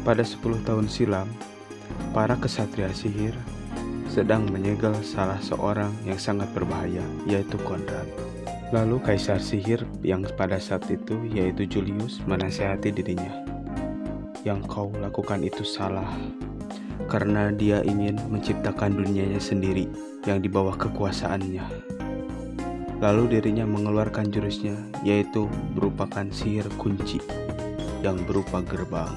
Pada 10 tahun silam, para kesatria sihir sedang menyegel salah seorang yang sangat berbahaya, yaitu Konrad. Lalu kaisar sihir yang pada saat itu, yaitu Julius, menasihati dirinya, "Yang kau lakukan itu salah, karena dia ingin menciptakan dunianya sendiri yang di bawah kekuasaannya." Lalu dirinya mengeluarkan jurusnya, yaitu merupakan sihir kunci yang berupa gerbang.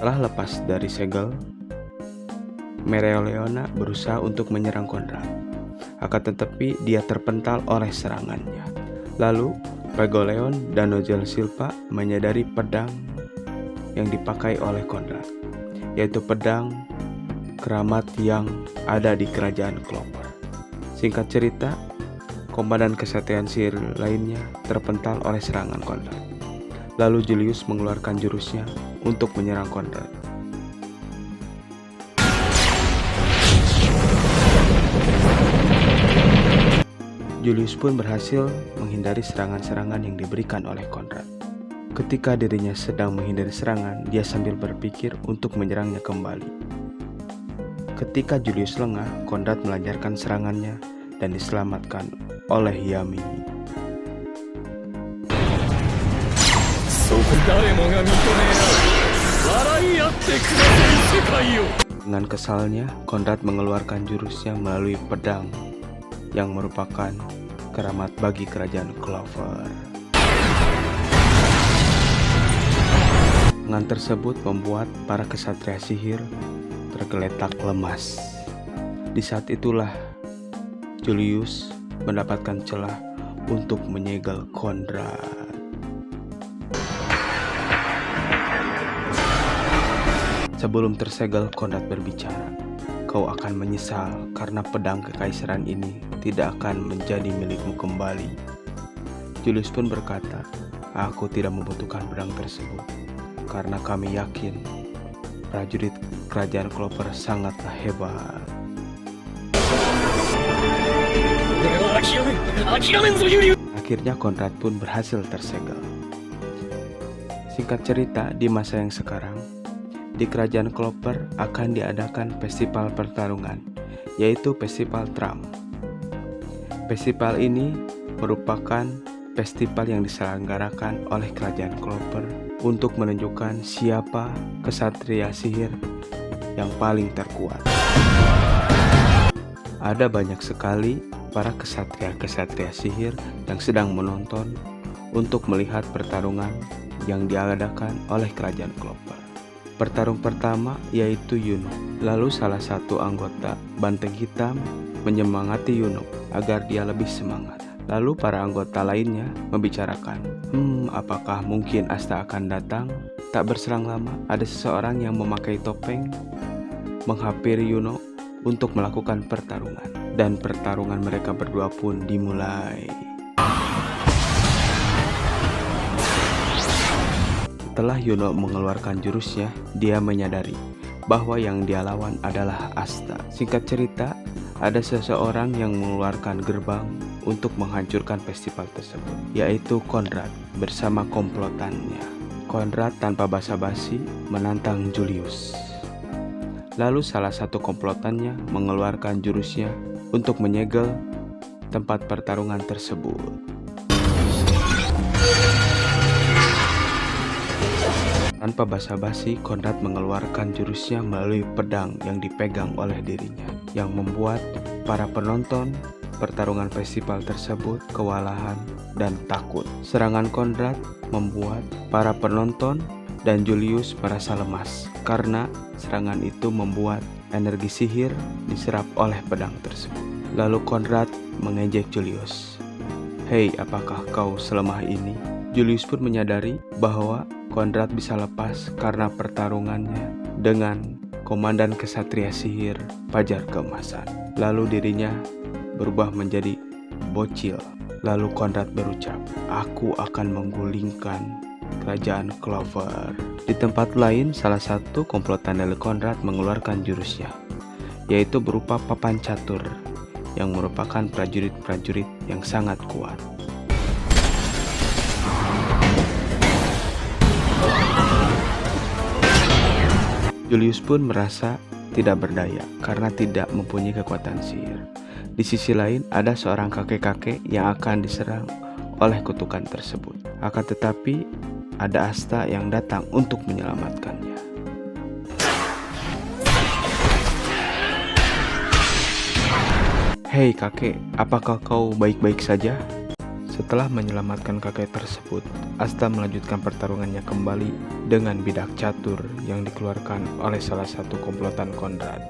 Setelah lepas dari segel, Mereoleona berusaha untuk menyerang Konrad. Akan tetapi dia terpental oleh serangannya. Lalu Pegoleon dan Nojel Silpa menyadari pedang yang dipakai oleh Konrad, yaitu pedang keramat yang ada di kerajaan Clover. Singkat cerita, komandan kesatria sihir lainnya terpental oleh serangan Konrad. Lalu Julius mengeluarkan jurusnya untuk menyerang Konrad. Julius pun berhasil menghindari serangan-serangan yang diberikan oleh Konrad. Ketika dirinya sedang menghindari serangan, dia sambil berpikir untuk menyerangnya kembali. Ketika Julius lengah, Konrad melancarkan serangannya dan diselamatkan oleh Yami. Dengan kesalnya, Konrad mengeluarkan jurusnya melalui pedang yang merupakan keramat bagi kerajaan Clover. Serangan tersebut membuat para kesatria sihir tergeletak lemas. Di saat itulah Julius mendapatkan celah untuk menyegel Konrad. Sebelum tersegel, Konrad berbicara, "Kau akan menyesal karena pedang kekaisaran ini tidak akan menjadi milikmu kembali." Julius pun berkata, "Aku tidak membutuhkan pedang tersebut, karena kami yakin prajurit kerajaan Clover sangatlah hebat." Akhirnya Konrad pun berhasil tersegel. Singkat cerita, di masa yang sekarang, di kerajaan Clover akan diadakan festival pertarungan, yaitu Festival Trump. Festival ini merupakan festival yang diselenggarakan oleh kerajaan Clover untuk menunjukkan siapa kesatria sihir yang paling terkuat. Ada banyak sekali para kesatria-kesatria sihir yang sedang menonton untuk melihat pertarungan yang diadakan oleh kerajaan Clover. Pertarung pertama yaitu Yuno. Lalu salah satu anggota Banteng Hitam menyemangati Yuno agar dia lebih semangat. Lalu para anggota lainnya membicarakan, apakah mungkin Asta akan datang? Tak berselang lama, ada seseorang yang memakai topeng menghampiri Yuno untuk melakukan pertarungan. Dan pertarungan mereka berdua pun dimulai. Setelah Yuno mengeluarkan jurusnya, dia menyadari bahwa yang dia lawan adalah Asta. Singkat cerita, ada seseorang yang mengeluarkan gerbang untuk menghancurkan festival tersebut, yaitu Konrad bersama komplotannya. Konrad tanpa basa-basi menantang Julius. Lalu salah satu komplotannya mengeluarkan jurusnya untuk menyegel tempat pertarungan tersebut. Tanpa basa-basi, Konrad mengeluarkan jurusnya melalui pedang yang dipegang oleh dirinya, yang membuat para penonton pertarungan festival tersebut kewalahan dan takut. Serangan Konrad membuat para penonton dan Julius merasa lemas, karena serangan itu membuat energi sihir diserap oleh pedang tersebut. Lalu Konrad mengejek Julius, "Hei, apakah kau selemah ini?" Julius pun menyadari bahwa Konrad bisa lepas karena pertarungannya dengan komandan kesatria sihir Fajar Keemasan. Lalu dirinya berubah menjadi bocil. Lalu Konrad berucap, "Aku akan menggulingkan kerajaan Clover. Di tempat lain, salah satu komplotan dari Conrad mengeluarkan jurusnya, yaitu berupa papan catur, yang merupakan prajurit-prajurit yang sangat kuat. Julius pun merasa tidak berdaya karena tidak mempunyai kekuatan sihir. Di sisi lain, ada seorang kakek-kakek yang akan diserang oleh kutukan tersebut. Akan tetapi, ada Asta yang datang untuk menyelamatkannya. "Hei kakek, apakah kau baik-baik saja?" Setelah menyelamatkan kakek tersebut, Asta melanjutkan pertarungannya kembali dengan bidak catur yang dikeluarkan oleh salah satu komplotan Conrad.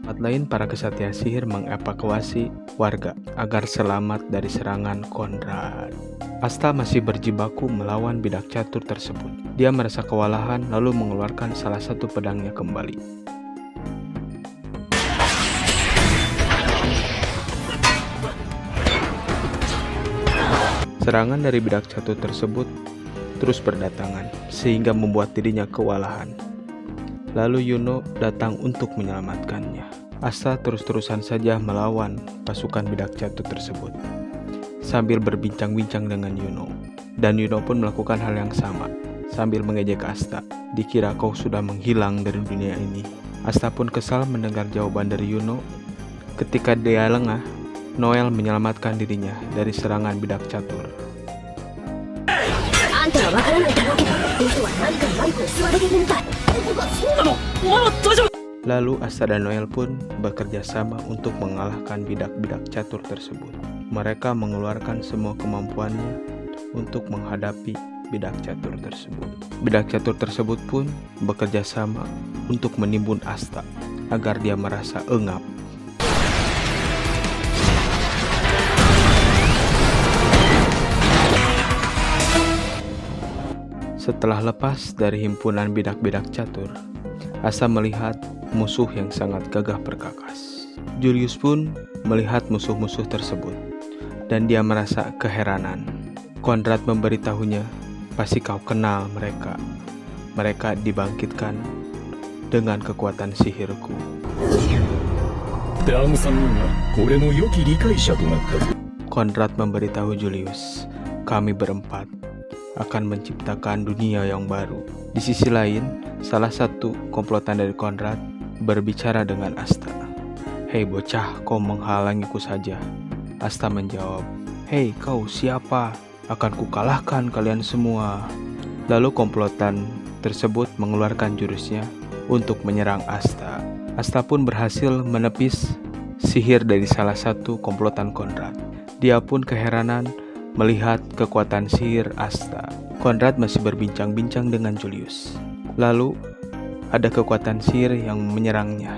Tempat lain, para kesatria sihir mengevakuasi warga agar selamat dari serangan Conrad. Asta masih berjibaku melawan bidak catur tersebut. Dia merasa kewalahan lalu mengeluarkan salah satu pedangnya kembali. Serangan dari bidak catur tersebut terus berdatangan sehingga membuat dirinya kewalahan. Lalu Yuno datang untuk menyelamatkannya. Asta terus-terusan saja melawan pasukan bidak catur tersebut sambil berbincang-bincang dengan Yuno. Dan Yuno pun melakukan hal yang sama sambil mengejek Asta. "Dikira kau sudah menghilang dari dunia ini." Asta pun kesal mendengar jawaban dari Yuno. Ketika dia lengah, Noel menyelamatkan dirinya dari serangan bidak catur. Lalu Asta dan Noel pun bekerja sama untuk mengalahkan bidak-bidak catur tersebut. Mereka mengeluarkan semua kemampuannya untuk menghadapi bidak catur tersebut. Bidak catur tersebut pun bekerja sama untuk menimbun Asta agar dia merasa engap. Setelah lepas dari himpunan bidak-bidak catur, Asta melihat musuh yang sangat gagah perkakas. Julius pun melihat musuh-musuh tersebut, dan dia merasa keheranan. Conrad memberitahunya, "Pasti kau kenal mereka. Mereka dibangkitkan dengan kekuatan sihirku." Conrad memberitahu Julius, "Kami berempat akan menciptakan dunia yang baru." Di sisi lain, salah satu komplotan dari Conrad berbicara dengan Asta. "Hei bocah, kau menghalangiku saja." Asta menjawab, "Hei kau siapa? Akan kukalahkan kalian semua." Lalu komplotan tersebut mengeluarkan jurusnya untuk menyerang Asta. Asta pun berhasil menepis sihir dari salah satu komplotan Conrad. Dia pun keheranan melihat kekuatan sihir Asta. Conrad masih berbincang-bincang dengan Julius. Lalu ada kekuatan sihir yang menyerangnya,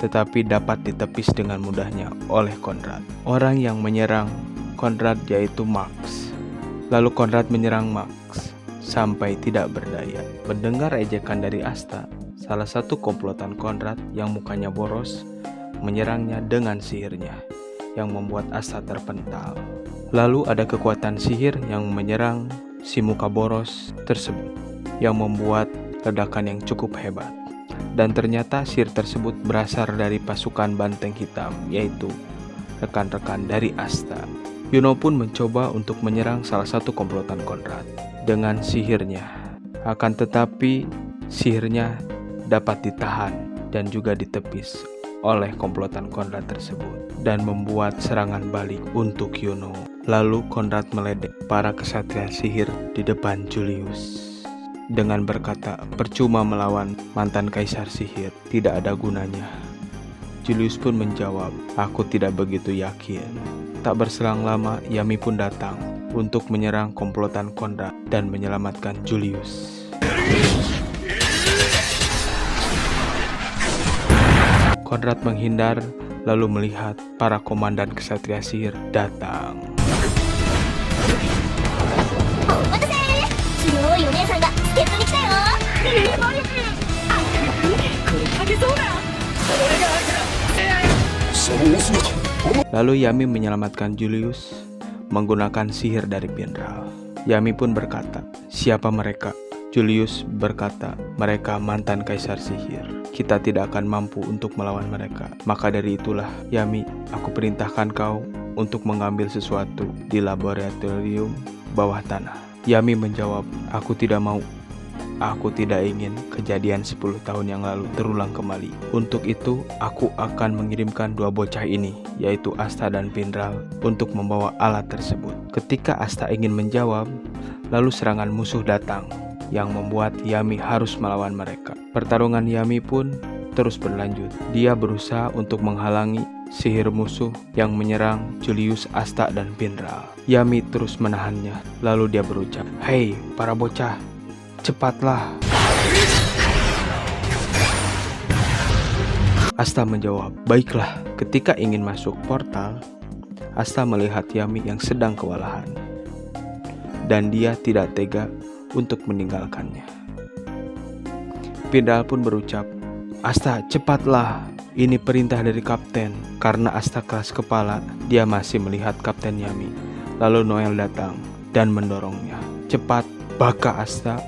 tetapi dapat ditepis dengan mudahnya oleh Conrad. Orang yang menyerang Conrad yaitu Max. Lalu Conrad menyerang Max sampai tidak berdaya. Mendengar ejekan dari Asta, salah satu komplotan Conrad yang mukanya boros menyerangnya dengan sihirnya yang membuat Asta terpental. Lalu ada kekuatan sihir yang menyerang si muka boros tersebut yang membuat ledakan yang cukup hebat. Dan ternyata sihir tersebut berasal dari pasukan banteng hitam, yaitu rekan-rekan dari Asta. Yuno pun mencoba untuk menyerang salah satu komplotan Conrad dengan sihirnya. Akan tetapi sihirnya dapat ditahan dan juga ditepis oleh komplotan Conrad tersebut dan membuat serangan balik untuk Yuno. Lalu Conrad meledek para kesatria sihir di depan Julius dengan berkata, "Percuma melawan mantan kaisar sihir, tidak ada gunanya." Julius pun menjawab, "Aku tidak begitu yakin." Tak berselang lama, Yami pun datang untuk menyerang komplotan Conrad dan menyelamatkan Julius. Conrad menghindar lalu melihat para komandan kesatria sihir datang. Lalu Yami menyelamatkan Julius, menggunakan sihir dari Pindral. Yami pun berkata, "Siapa mereka?" Julius berkata, "Mereka mantan kaisar sihir. Kita tidak akan mampu untuk melawan mereka. Maka dari itulah, Yami, aku perintahkan kau untuk mengambil sesuatu di laboratorium bawah tanah." Yami menjawab, "Aku tidak mau. Aku tidak ingin kejadian 10 tahun yang lalu terulang kembali. Untuk itu, aku akan mengirimkan 2 bocah ini, yaitu Asta dan Pindral, untuk membawa alat tersebut." Ketika Asta ingin menjawab, lalu serangan musuh datang yang membuat Yami harus melawan mereka. Pertarungan Yami pun terus berlanjut. Dia berusaha untuk menghalangi sihir musuh yang menyerang Julius, Asta, dan Pindral. Yami terus menahannya. Lalu dia berucap, "Hei, para bocah, cepatlah." Asta menjawab, "Baiklah." Ketika ingin masuk portal, Asta melihat Yami yang sedang kewalahan, dan dia tidak tega untuk meninggalkannya. Pindral pun berucap, "Asta, cepatlah. Ini perintah dari kapten." Karena Asta keras kepala, dia masih melihat Kapten Yami. Lalu Noel datang dan mendorongnya. "Cepat, baka Asta,